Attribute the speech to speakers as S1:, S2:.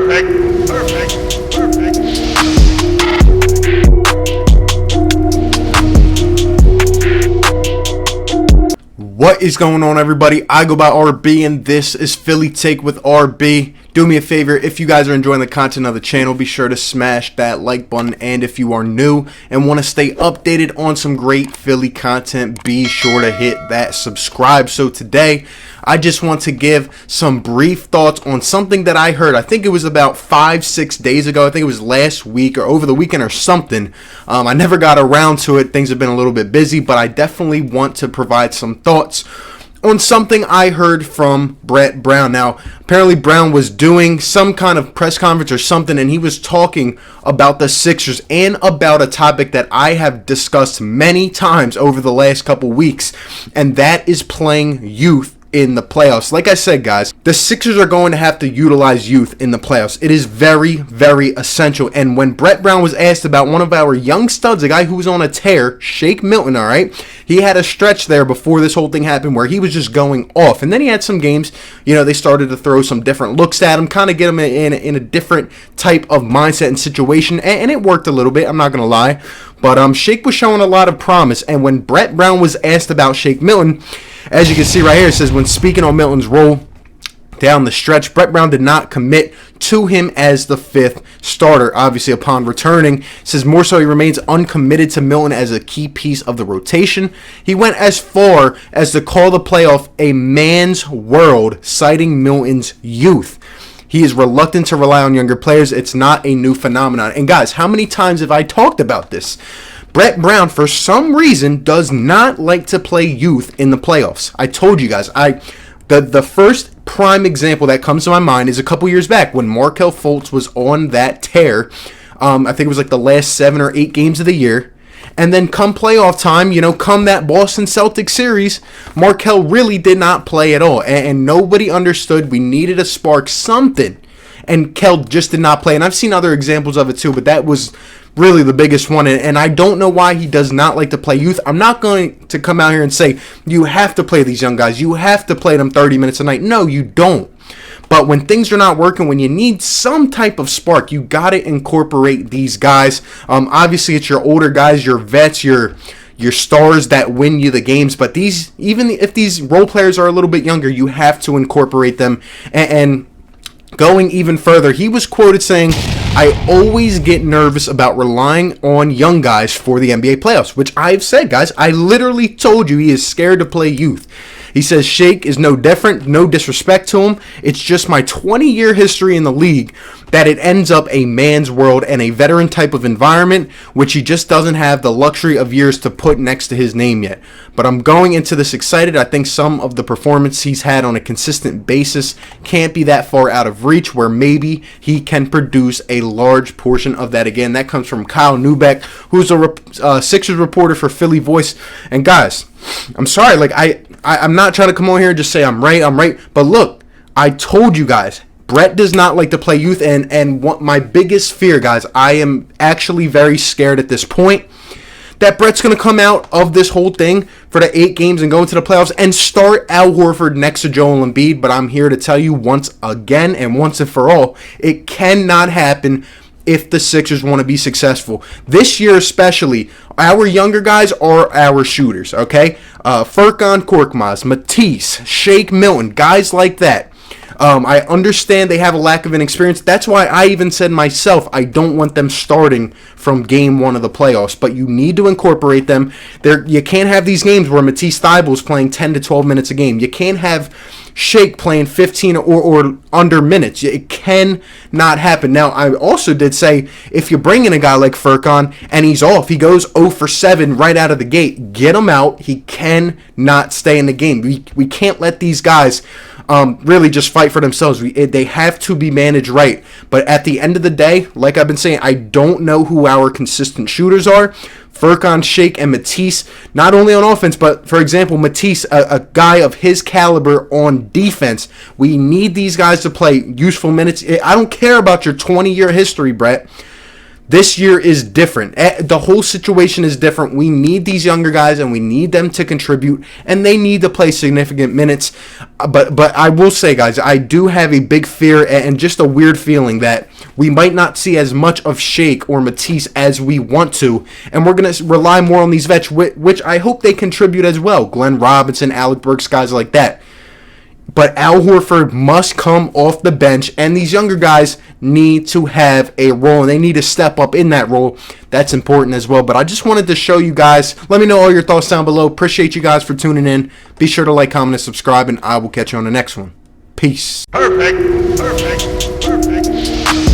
S1: Perfect. Perfect. Perfect.
S2: What is going on, everybody? I go by RB, and this is Philly Take with RB. Do me a favor, if you guys are enjoying the content of the channel, be sure to smash that like button. And if you are new and want to stay updated on some great Philly content, be sure to hit that subscribe. So today, I just want to give some brief thoughts on something that I heard. I think it was about 5-6 days ago. I think it was last week or over the weekend or something. I never got around to it. Things have been a little bit busy, but I definitely want to provide some thoughts on something I heard from Brett Brown. Now, apparently Brown was doing some kind of press conference or something, and he was talking about the Sixers and about a topic that I have discussed many times over the last couple weeks, and that is playing youth in the playoffs. Like I said, guys, the Sixers are going to have to utilize youth in the playoffs. It is very, very essential. And when Brett Brown was asked about one of our young studs, a guy who was on a tear, Shake Milton, all right, he had a stretch there before this whole thing happened where he was just going off. And then he had some games, they started to throw some different looks at him, kind of get him in a different type of mindset and situation. And it worked a little bit, I'm not going to lie. But Shake was showing a lot of promise. And when Brett Brown was asked about Shake Milton, as you can see right here, it says, when speaking on Milton's role down the stretch, Brett Brown did not commit to him as the fifth starter. Obviously, upon returning, it says more so he remains uncommitted to Milton as a key piece of the rotation. He went as far as to call the playoff a man's world, citing Milton's youth. He is reluctant to rely on younger players. It's not a new phenomenon. And guys, how many times have I talked about this? Brett Brown, for some reason, does not like to play youth in the playoffs. I told you guys. The first prime example that comes to my mind is a couple years back when Markelle Fultz was on that tear. I think it was like the last 7 or 8 games of the year. And then come playoff time, come that Boston Celtics series, Markelle really did not play at all. And nobody understood. We needed a spark, something. And Kel just did not play. And I've seen other examples of it too, but that was really the biggest one. And I don't know why he does not like to play youth. I'm not going to come out here and say, you have to play these young guys. You have to play them 30 minutes a night. No, you don't. But when things are not working, when you need some type of spark, you got to incorporate these guys. Obviously, it's your older guys, your vets, your stars that win you the games. But even if these role players are a little bit younger, you have to incorporate them. And going even further, he was quoted saying, I always get nervous about relying on young guys for the NBA playoffs, which I've said, guys. I literally told you he is scared to play youth. He says Shake is no different, no disrespect to him. It's just my 20-year history in the league that it ends up a man's world and a veteran type of environment, which he just doesn't have the luxury of years to put next to his name yet. But I'm going into this excited. I think some of the performance he's had on a consistent basis can't be that far out of reach where maybe he can produce a large portion of that again. That comes from Kyle Neubeck, who's a Sixers reporter for Philly Voice. And guys, I'm sorry, I'm not trying to come on here and just say I'm right. But look, I told you guys, Brett does not like to play youth, and what my biggest fear, guys, I am actually very scared at this point that Brett's going to come out of this whole thing for the 8 games and go into the playoffs and start Al Horford next to Joel Embiid. But I'm here to tell you once again and once and for all, it cannot happen if the Sixers want to be successful. This year especially, our younger guys are our shooters, okay? Furkan Korkmaz, Matisse, Shake Milton, guys like that. I understand they have a lack of inexperience. That's why I even said myself, I don't want them starting from game 1 of the playoffs. But you need to incorporate them. You can't have these games where Matisse Thybulle is playing 10 to 12 minutes a game. You can't have Shake playing 15 or under minutes. It cannot happen. Now, I also did say, if you bring in a guy like Furkan and he's off, he goes 0 for 7 right out of the gate, get him out. He cannot stay in the game. We can't let these guys really just fight for themselves. They have to be managed right. But at the end of the day, like I've been saying, I don't know who our consistent shooters are. Furkan, Shake, and Matisse, not only on offense, but, for example, Matisse, a guy of his caliber on defense. We need these guys to play useful minutes. I don't care about your 20-year history, Brett. This year is different. The whole situation is different. We need these younger guys, and we need them to contribute, and they need to play significant minutes. But I will say, guys, I do have a big fear and just a weird feeling that we might not see as much of Shake or Matisse as we want to, and we're going to rely more on these vets, which I hope they contribute as well. Glenn Robinson, Alec Burks, guys like that. But Al Horford must come off the bench, and these younger guys need to have a role, and they need to step up in that role. That's important as well. But I just wanted to show you guys. Let me know all your thoughts down below. Appreciate you guys for tuning in. Be sure to like, comment, and subscribe, and I will catch you on the next one. Peace.
S1: Perfect. Perfect. Perfect.